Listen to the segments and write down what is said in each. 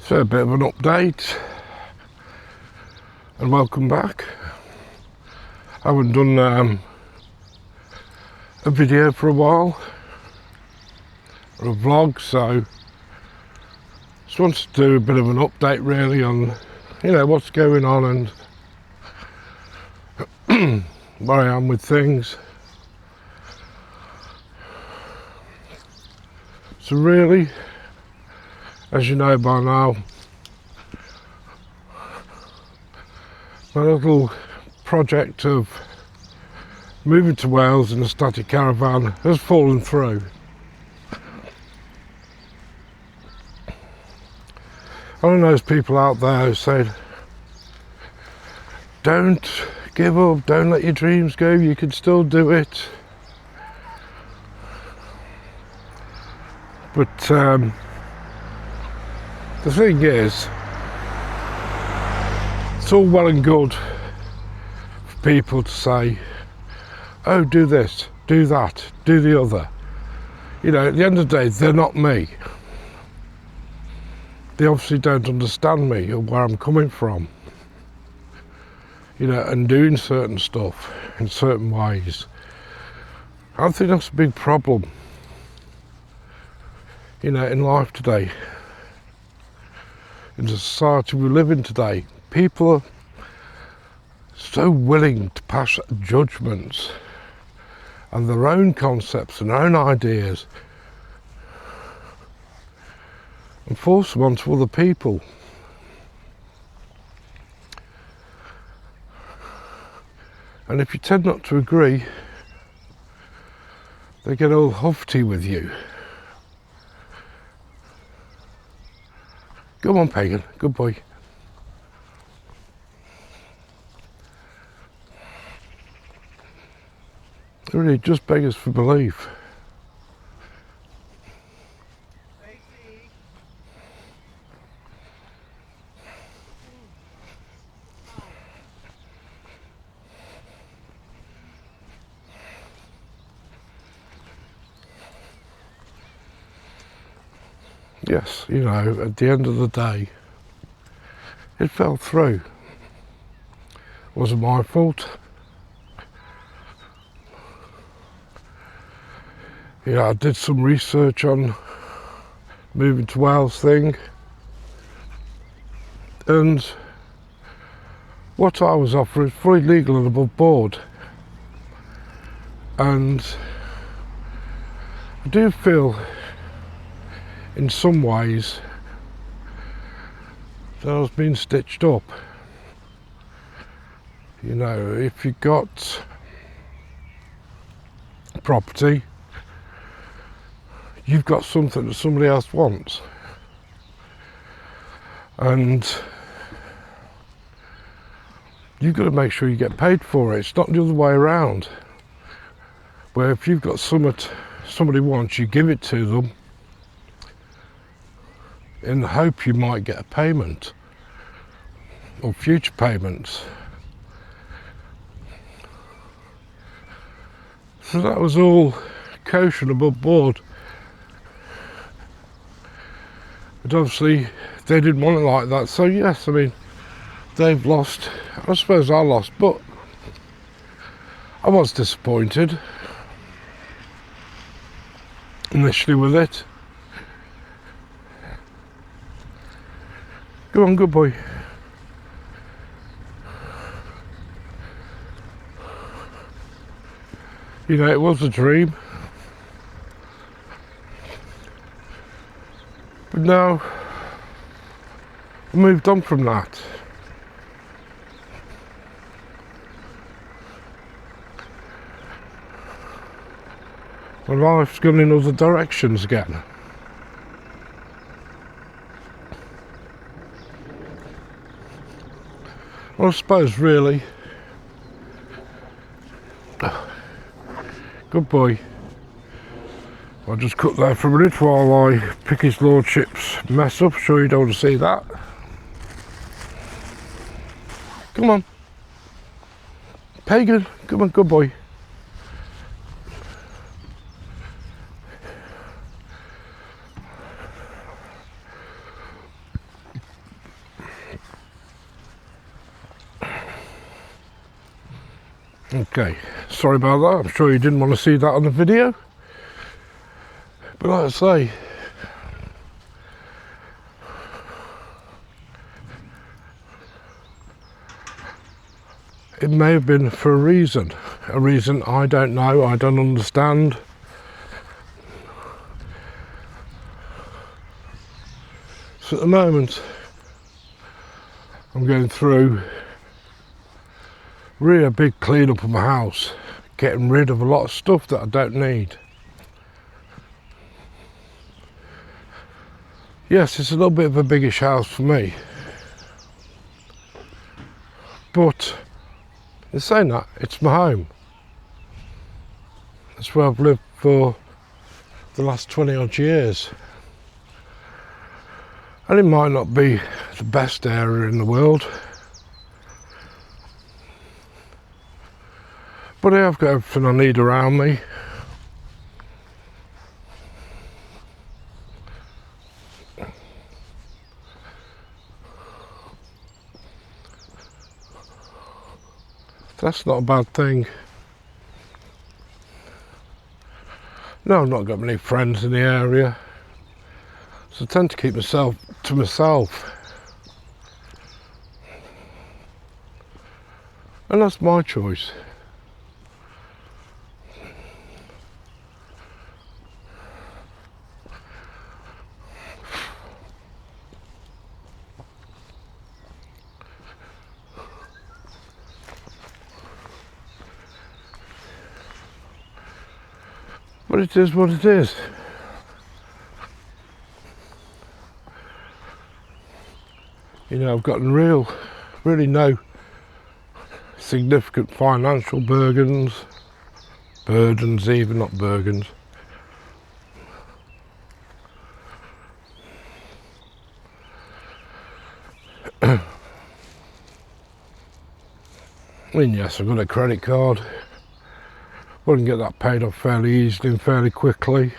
So a bit of an update and welcome back. I haven't done a video for a while, or a vlog, so just wanted to do a bit of an update really on, you know, what's going on and where I am with things. So really, as you know by now, my little project of moving to Wales in a static caravan has fallen through. I know there's people out there who said, don't give up, don't let your dreams go, you can still do it. But the thing is, it's all well and good for people to say, oh, do this, do that, do the other. You know, at the end of the day, they're not me. They obviously don't understand me or where I'm coming from. You know, and doing certain stuff in certain ways. I think that's a big problem, you know, in life today. In the society we live in today, people are so willing to pass judgments and their own concepts and their own ideas and force them onto other people. And if you tend not to agree, they get all huffy with you. Come on, Pagan, good boy. Really just beggars for belief. Yes, you know, at the end of the day, it fell through. Wasn't my fault. Yeah, I did some research on moving to Wales thing, and what I was offered is fully legal and above board. And I do feel in some ways that I was being stitched up. You know, if you got property, you've got something that somebody else wants, and you've got to make sure you get paid for it. It's not the other way around, where if you've got something somebody wants, you give it to them in the hope you might get a payment or future payments. So that was all kosher and above board. But obviously they didn't want it like that, so yes, I mean, they've lost. I suppose I lost, but I was disappointed initially with it. Go on, good boy. You know, it was a dream. But now, I moved on from that. My life's gone in other directions again. Well, I suppose really, good boy. I'll just cut there for a minute while I pick his lordship's mess up. Sure you don't want to see that. Come on. Pagan, come on, good boy. Okay, sorry about that. I'm sure you didn't want to see that on the video. But like I say, it may have been for a reason I don't know, I don't understand. So at the moment, I'm going through really a big clean up of my house, getting rid of a lot of stuff that I don't need. Yes, it's a little bit of a biggish house for me, but in saying that, it's my home. That's where I've lived for the last 20 odd years. And it might not be the best area in the world, but I have got everything I need around me. That's not a bad thing. No, I've not got many friends in the area, so I tend to keep myself to myself. And that's my choice. But it is what it is. You know, I've gotten really no significant financial burdens even, not burdens. I mean, yes, I've got a credit card. I can get that paid off fairly easily and fairly quickly.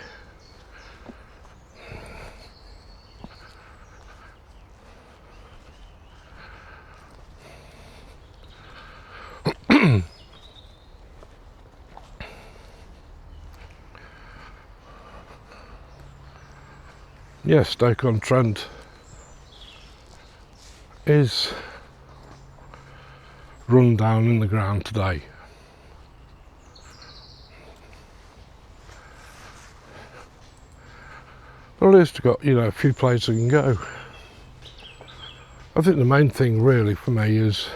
Yes, Stoke-on-Trent is run down in the ground today. But at least I've got, you know, a few places I can go. I think the main thing really for me is,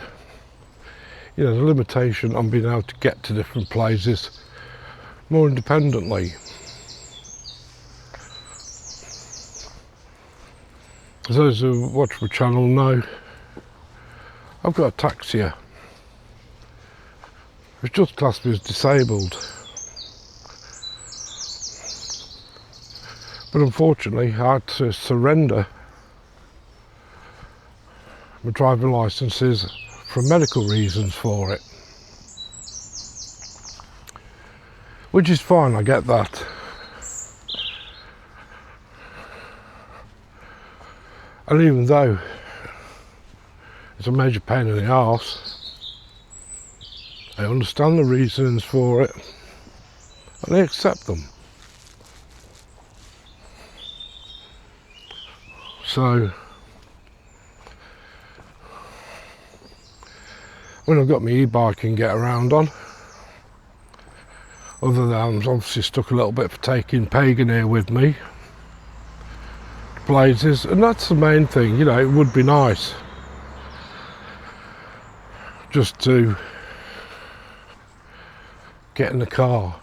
you know, the limitation on being able to get to different places more independently. As those who watch my channel know, I've got ataxia, which just classed me as disabled. But unfortunately, I had to surrender my driving licences for medical reasons for it. Which is fine, I get that. And even though it's a major pain in the arse, I understand the reasons for it and I accept them. So when I've got my e-bike I can get around on, other than I'm obviously stuck a little bit for taking Pagan here with me to places, and that's the main thing. You know, it would be nice just to get in the car,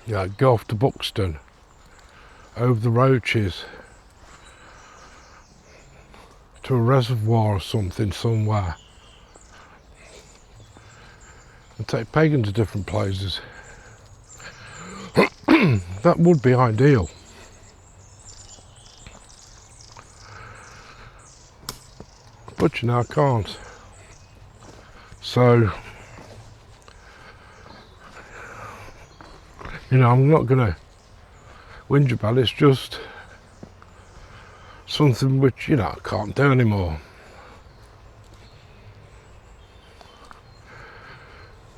you know, go off to Buxton, over the Roaches, to a reservoir or something somewhere, and take Pagan to different places. That would be ideal. But you know, I can't. So, you know, I'm not gonna whinge about it. It's just something which, you know, I can't do anymore.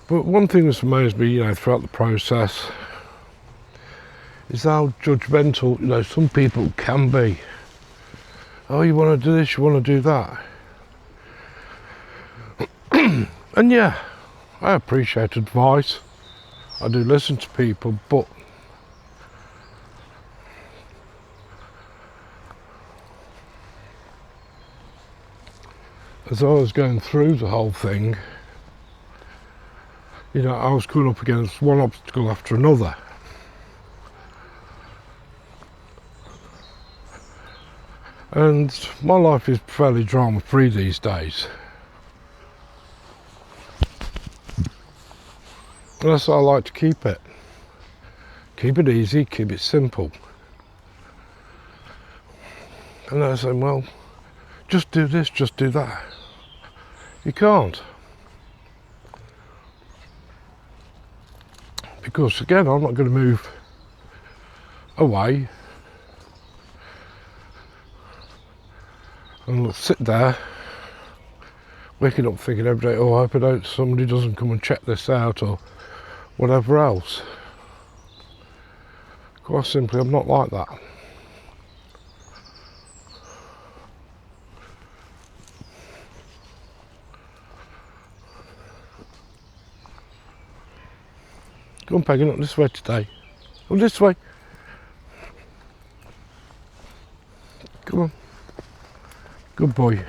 But one thing that's amazed me, you know, throughout the process is how judgmental, you know, some people can be. Oh, you want to do this, you want to do that. And yeah, I appreciate advice. I do listen to people, but as I was going through the whole thing, you know, I was coming up against one obstacle after another. And my life is fairly drama-free these days. And that's how I like to keep it. Keep it easy, keep it simple. And they're saying, well, just do this, just do that. You can't. Because again, I'm not going to move away and sit there waking up thinking every day, oh, I hope somebody doesn't come and check this out or whatever else. Quite simply, I'm not like that. Go on, Peggy, not this way today. Oh, this way. Come on. Good boy.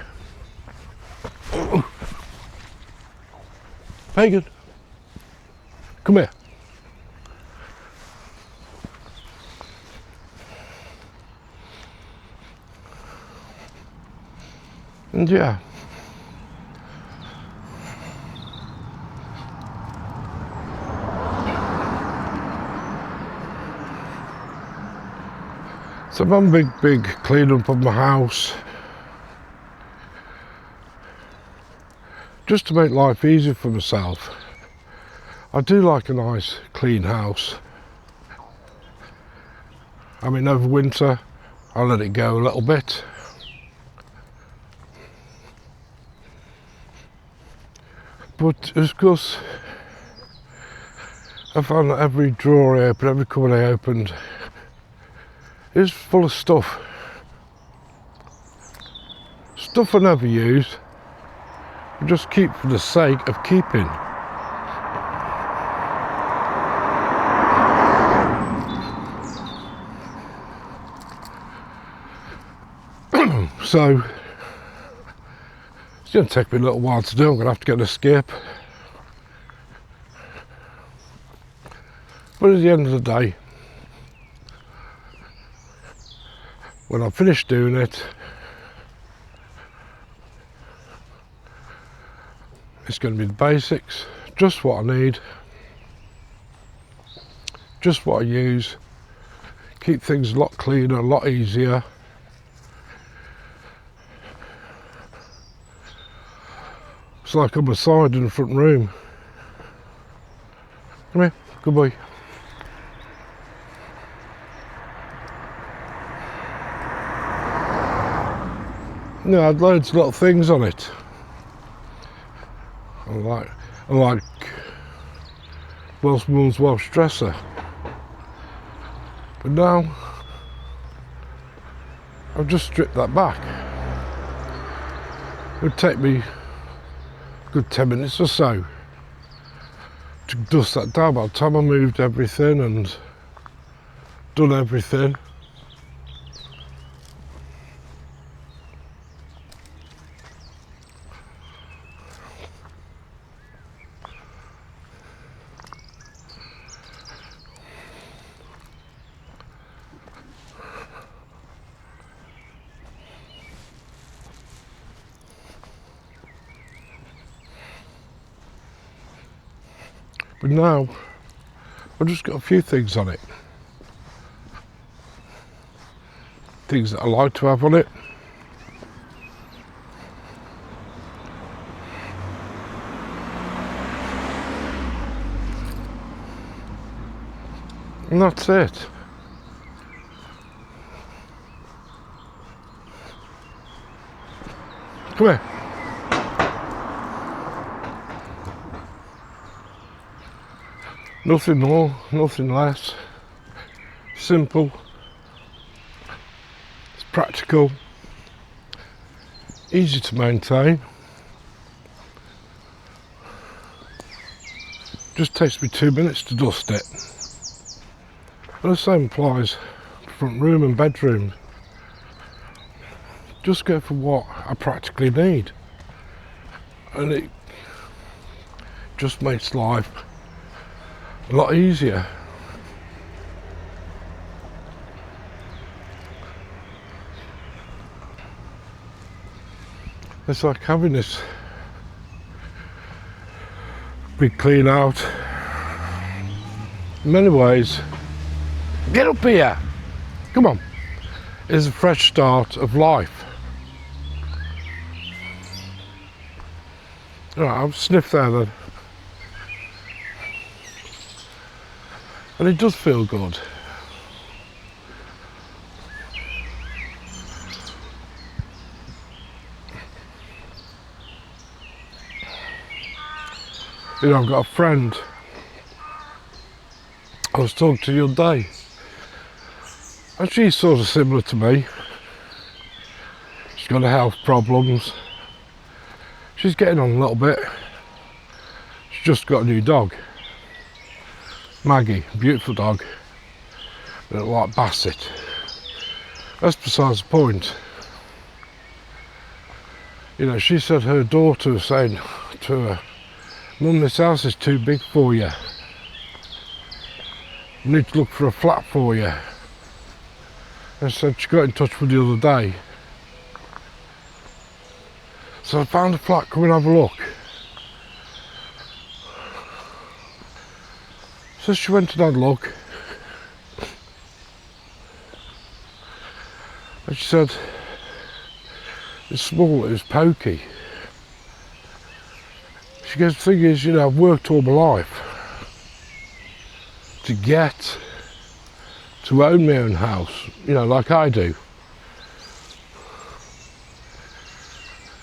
Pagan, come here. And yeah. So I've done a big clean up of my house. Just to make life easier for myself. I do like a nice clean house. I mean, over winter I let it go a little bit. But of course I found that every drawer I opened, every cupboard I opened is full of stuff. Stuff I never use. I just keep for the sake of keeping. So it's going to take me a little while to do. I'm going to have to get a skip. But at the end of the day, when I'm finished doing it, it's going to be the basics, just what I need, just what I use, keep things a lot cleaner, a lot easier. It's like I'm a side in the front room. Come here, good boy. No, I had loads of little things on it. I like Welsh Mum's Welsh dresser. But now I've just stripped that back. It would take me a good 10 minutes or so to dust that down. By the time I moved everything and done everything, but now I've just got a few things on it. Things that I like to have on it. And that's it. Come here. Nothing more, nothing less. Simple. It's practical. Easy to maintain. Just takes me 2 minutes to dust it. And the same applies to front room and bedroom. Just go for what I practically need. And it just makes life a lot easier. It's like having this big clean out. In many ways, get up here, come on, is a fresh start of life. Right, I'll sniff there then. And it does feel good. You know, I've got a friend I was talking to the other day, and she's sort of similar to me. She's got health problems. She's getting on a little bit. She's just got a new dog, Maggie, beautiful dog, like Basset. That's besides the point. You know, she said her daughter was saying to her, "Mum, this house is too big for you. I need to look for a flat for you." And said she got in touch with the other day. So I found a flat, come and have a look. So she went and had a look. And she said, it's small, it was pokey. She goes, the thing is, you know, I've worked all my life to get to own my own house, you know, like I do.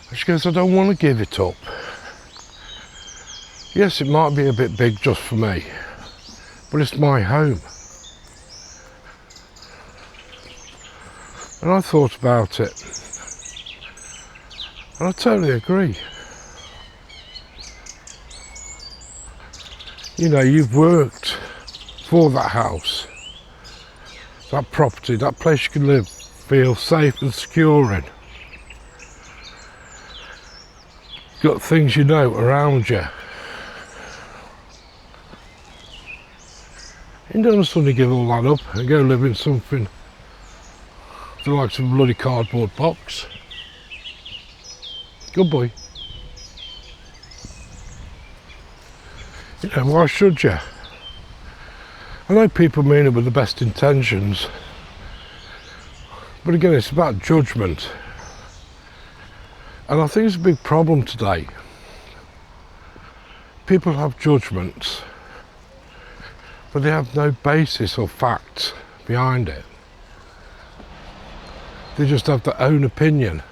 And she goes, I don't want to give it up. Yes, it might be a bit big just for me, but it's my home. And I thought about it, and I totally agree. You know, you've worked for that house, that property, that place you can live, feel safe and secure in. Got things you know around you. You don't suddenly give all that up and go live in something the likes of a bloody cardboard box. Good boy. You know, why should you? I know people mean it with the best intentions, but again, it's about judgment. And I think it's a big problem today. People have judgments, but they have no basis or facts behind it. They just have their own opinion.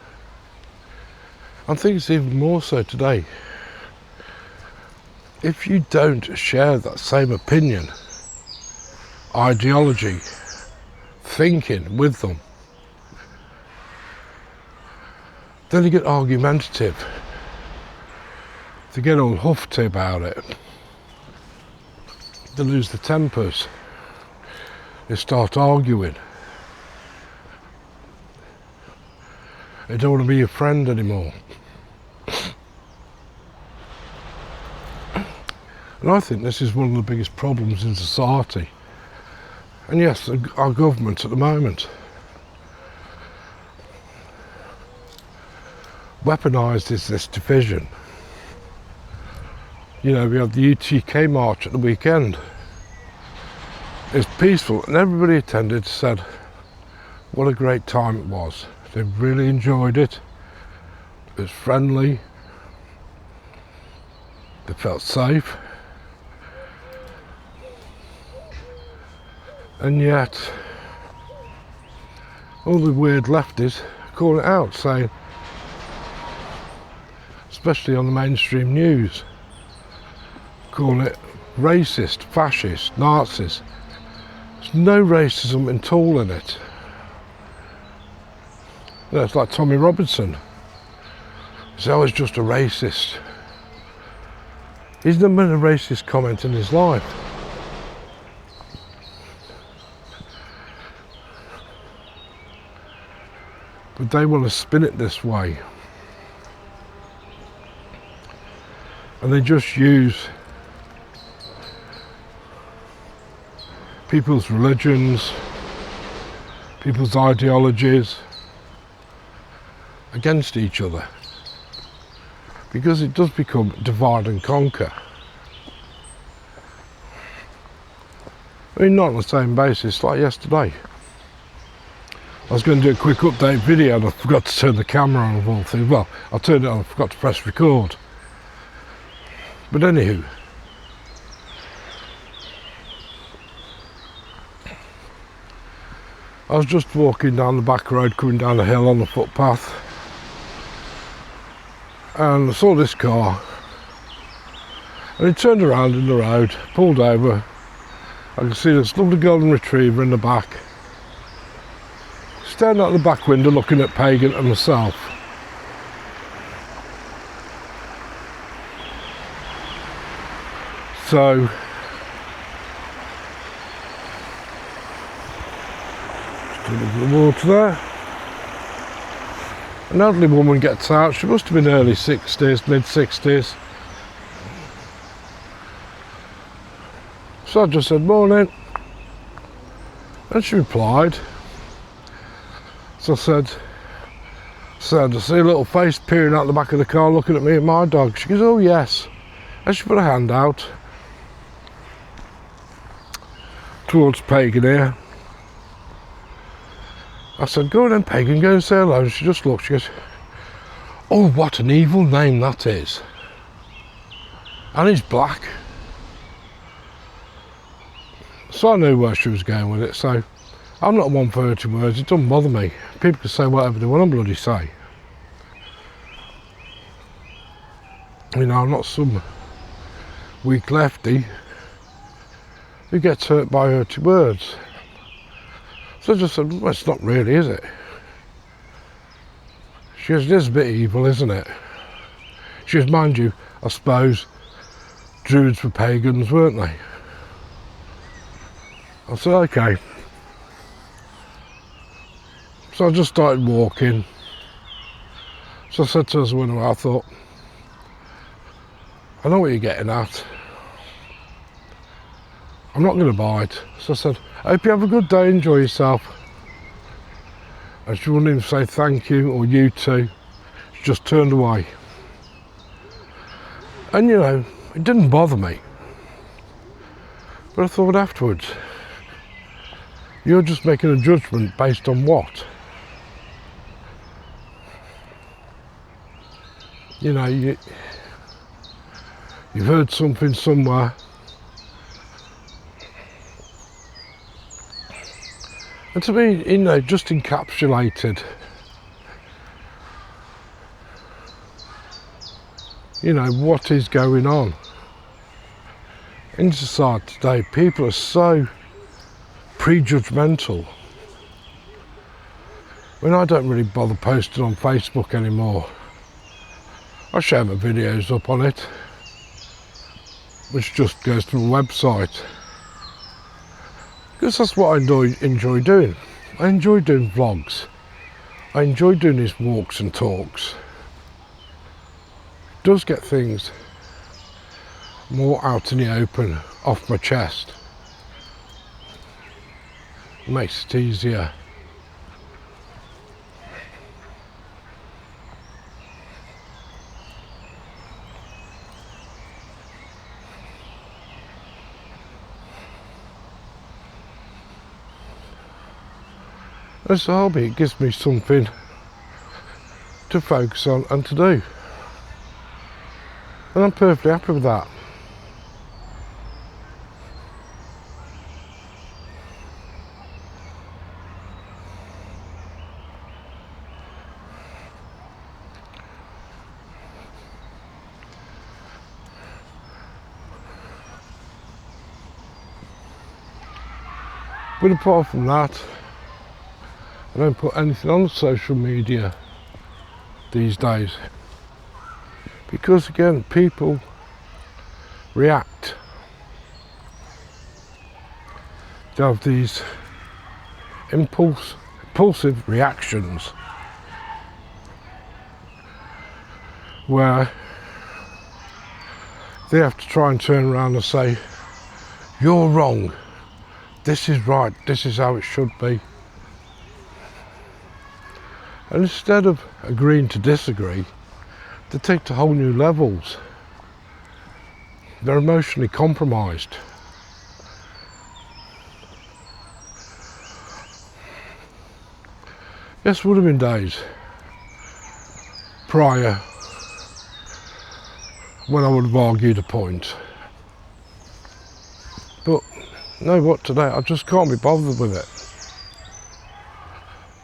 I think it's even more so today. If you don't share that same opinion, ideology, thinking with them, then you get argumentative. They get all huffy about it. They lose their tempers. They start arguing. They don't want to be your friend anymore. And I think this is one of the biggest problems in society. And yes, our government at the moment weaponises this division. You know, we had the UTK march at the weekend. It was peaceful, and everybody attended said what a great time it was. They really enjoyed it. It was friendly. They felt safe. And yet, all the weird lefties call it out, saying, especially on the mainstream news, call it racist, fascist, Nazis. There's no racism at all in it. You know, it's like Tommy Robinson. He's always just a racist. He's never made a racist comment in his life. But they want to spin it this way. And they just use people's religions, people's ideologies against each other. Because it does become divide and conquer. I mean, not on the same basis like yesterday. I was going to do a quick update video and I forgot to turn the camera on of all things. Well, I turned it on, I forgot to press record. But anywho, I was just walking down the back road, coming down the hill on the footpath, and I saw this car, and it turned around in the road, pulled over. I could see this lovely golden retriever in the back, standing out the back window looking at Pagan and myself. So just a little bit of water there. An elderly woman gets out. She must have been early 60s, mid 60s. So I just said morning, and she replied. So I said, I see a little face peering out the back of the car looking at me and my dog. She goes, oh yes. And she put her hand out towards Pagan here. I said, go on then Pagan, go and say hello. And she just looked, she goes, oh, what an evil name that is. And he's black. So I knew where she was going with it, so I'm not one for hurting words, it doesn't bother me. People can say whatever they want to bloody say. You know, I'm not some weak lefty who gets hurt by hurting words. So I just said, well, it's not really, is it? She goes, it is a bit evil, isn't it? She goes, mind you, I suppose Druids were pagans, weren't they? I said, okay. So I just started walking. So I said to her, when I thought, I know what you're getting at. I'm not going to bite. So I said, I hope you have a good day, enjoy yourself. And she wouldn't even say thank you or you too. She just turned away. And you know, it didn't bother me. But I thought afterwards, you're just making a judgment based on what? You know, you've heard something somewhere. And to me, you know, just encapsulated, you know, what is going on in society today. People are so prejudgmental. I mean, I don't really bother posting on Facebook anymore. I share my videos up on it, which just goes to my website. Because that's what I enjoy doing. I enjoy doing vlogs. I enjoy doing these walks and talks. It does get things more out in the open, off my chest. It makes it easier. As a hobby, it gives me something to focus on and to do. And I'm perfectly happy with that. But apart from that, I don't put anything on social media these days, because again, people react. They have these impulsive reactions where they have to try and turn around and say, you're wrong, this is right, this is how it should be. And instead of agreeing to disagree, they take it to whole new levels. They're emotionally compromised. Yes, would have been days prior when I would have argued a point. But no, what today, I just can't be bothered with it.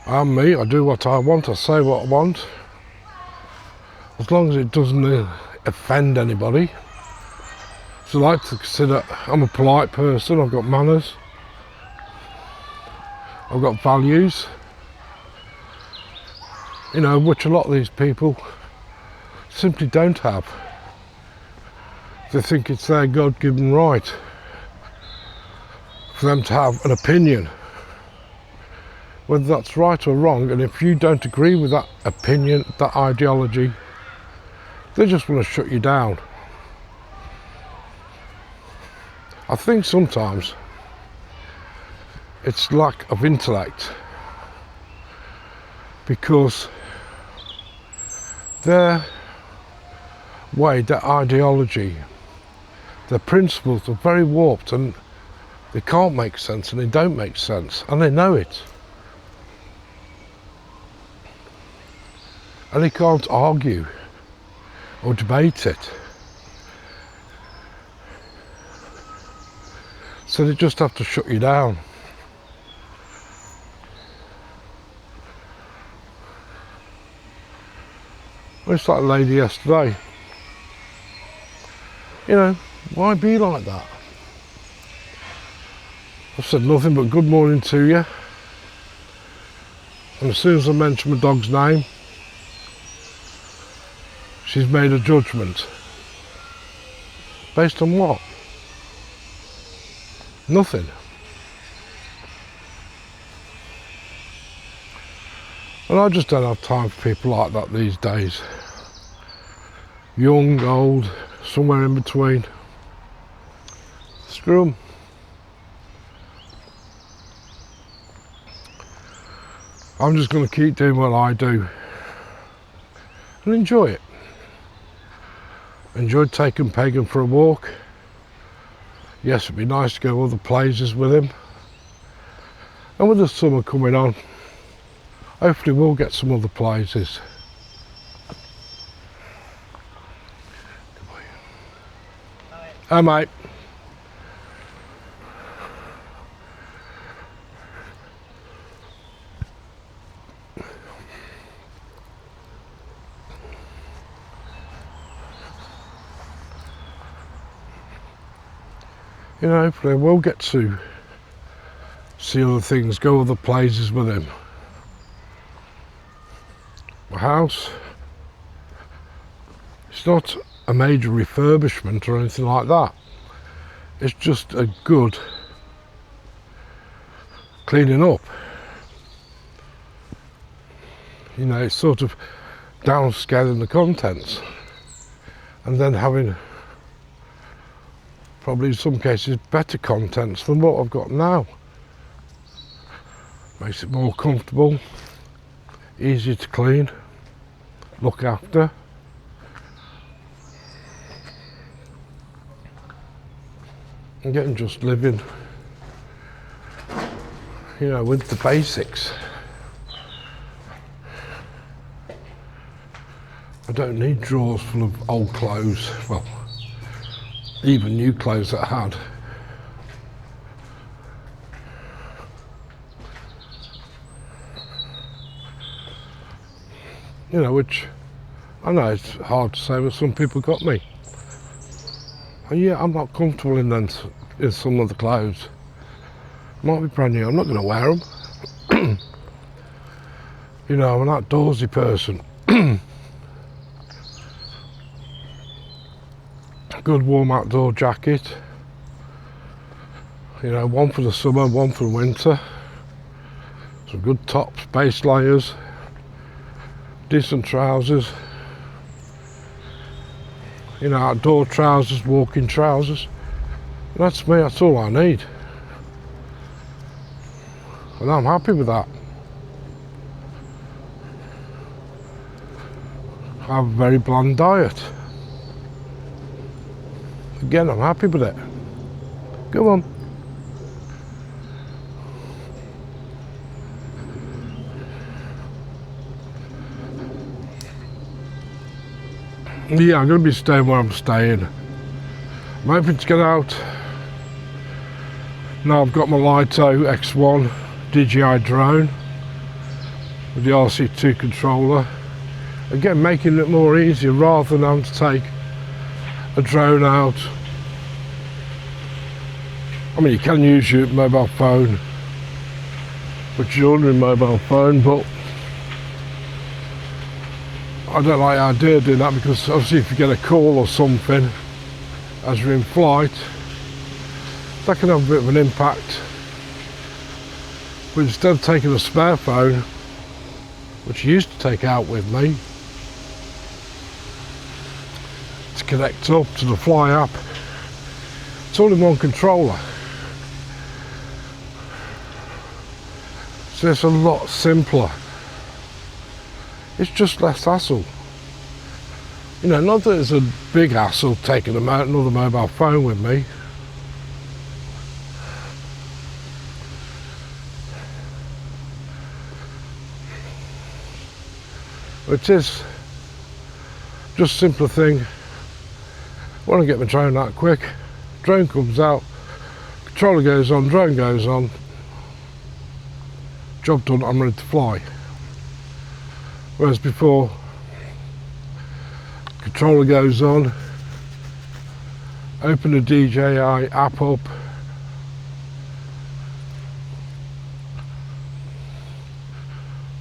I'm me, I do what I want, I say what I want. As long as it doesn't offend anybody. So I like to consider I'm a polite person, I've got manners, I've got values, you know, which a lot of these people simply don't have. They think it's their God-given right for them to have an opinion, whether that's right or wrong, and if you don't agree with that opinion, that ideology, they just want to shut you down. I think sometimes it's lack of intellect, because their way, their ideology, their principles are very warped, and they can't make sense, and they don't make sense, and they know it. And they can't argue or debate it. So they just have to shut you down. Well, it's like a lady yesterday. You know, why be like that? I've said nothing but good morning to you. And as soon as I mention my dog's name, she's made a judgment. Based on what? Nothing. And I just don't have time for people like that these days. Young, old, somewhere in between. Screw 'em. I'm just going to keep doing what I do and enjoy it. Enjoyed taking Pagan for a walk. Yes, it'd be nice to go other places with him. And with the summer coming on, hopefully we'll get some other places. Hi mate. You know, hopefully we'll get to see other things, go other places with him. My house, it's not a major refurbishment or anything like that. It's just a good cleaning up. You know, it's sort of downscaling the contents and then having probably in some cases better contents than what I've got now. Makes it more comfortable, easier to clean, look after. And getting just living, you know, with the basics. I don't need drawers full of old clothes, well, even new clothes that I had. You know, which I know it's hard to say, but some people got me. And yeah, I'm not comfortable in some of the clothes. Might be brand new, I'm not going to wear them. You know, I'm an outdoorsy person. Good warm outdoor jacket. You know, one for the summer, one for the winter. Some good tops, base layers, decent trousers. You know, outdoor trousers, walking trousers. That's me, that's all I need. And I'm happy with that. I have a very bland diet. Again, I'm happy with it. Come on. Yeah, I'm going to be staying where I'm staying. I'm hoping to get out. Now I've got my Lito X1 DJI drone with the RC2 controller. Again, making it more easier rather than having to take a drone out. I mean, you can use your mobile phone, but your mobile phone, but I don't like the idea of doing that, because obviously if you get a call or something as you're in flight, that can have a bit of an impact. But instead of taking a spare phone, which I used to take out with me, to connect up to the Fly app, it's all in one controller. So it's a lot simpler. It's just less hassle. You know, not that it's a big hassle taking another mobile phone with me. It is just a simpler thing. Want to get my drone out quick, drone comes out, controller goes on, drone goes on, job done, I'm ready to fly. Whereas before, controller goes on, open the DJI app up,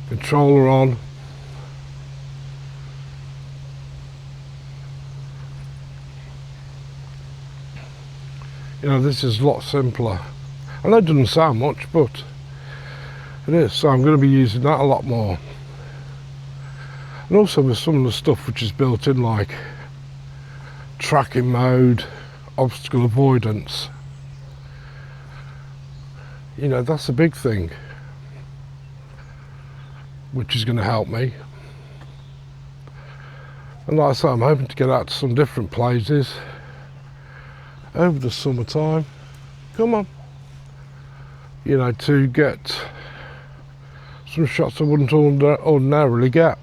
controller on, you know, this is a lot simpler. I know it doesn't sound much, but it is, so I'm going to be using that a lot more. And also with some of the stuff which is built in, like tracking mode, obstacle avoidance, you know, that's a big thing which is going to help me. And like I said, I'm hoping to get out to some different places over the summertime. Come on. You know, to get some shots I wouldn't ordinarily get.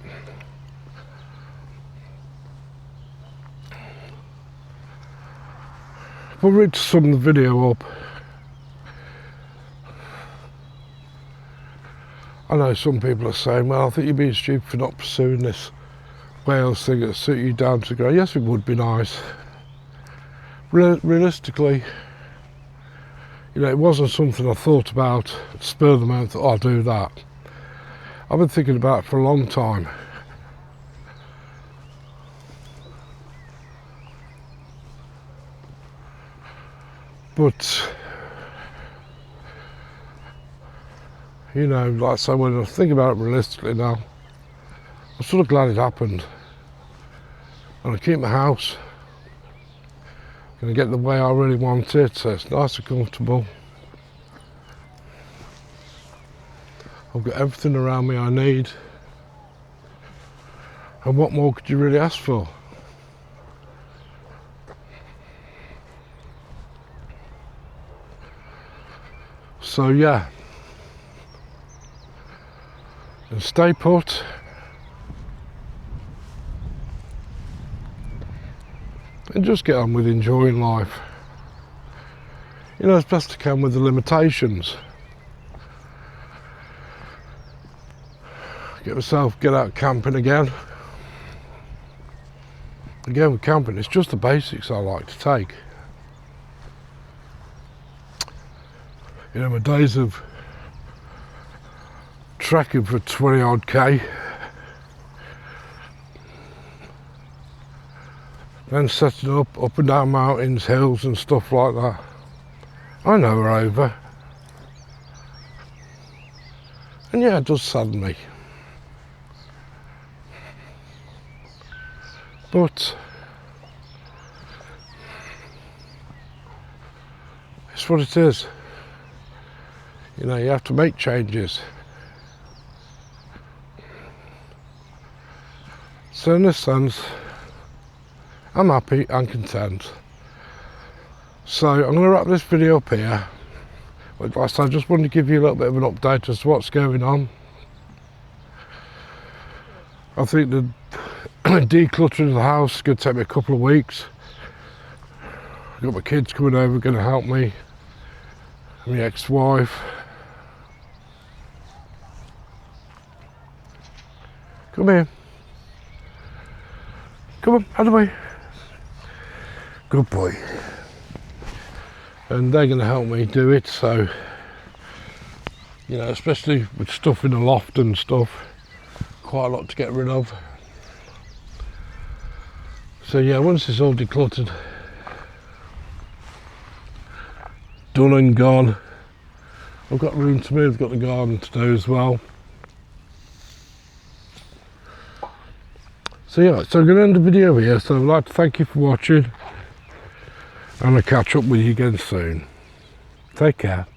We'll read to sum the video up. I know some people are saying, well, I think you're being stupid for not pursuing this Wales thing that suit you down to the ground. Yes, it would be nice. Realistically, you know, it wasn't something I thought about at the spur of the moment, thought, oh, I'll do that. I've been thinking about it for a long time. But, you know, like I say, when I think about it realistically now, I'm sort of glad it happened. And I keep my house, going to get the way I really want it, so it's nice and comfortable. I've got everything around me I need. And what more could you really ask for? So yeah, and stay put. And just get on with enjoying life. You know, as best I can with the limitations. Get out camping again. Again with camping, it's just the basics I like to take. You know, my days of trekking for 20 odd K, then setting up and down mountains, hills and stuff like that, I know we're over. And yeah, it does sadden me. But it's what it is. You know, you have to make changes. So in this sense, I'm happy and content. So I'm going to wrap this video up here. Like I said, I just wanted to give you a little bit of an update as to what's going on. I think the decluttering of the house is going to take me a couple of weeks. I've got my kids coming over, going to help me, and my ex-wife. Come here. Come on, out of the way. Good boy. And they're going to help me do it, so, you know, especially with stuff in the loft and stuff, quite a lot to get rid of. So yeah, once it's all decluttered, done and gone, I've got room to move, I've got the garden to do as well. So yeah, so I'm going to end the video here, so I'd like to thank you for watching, and I'll catch up with you again soon. Take care.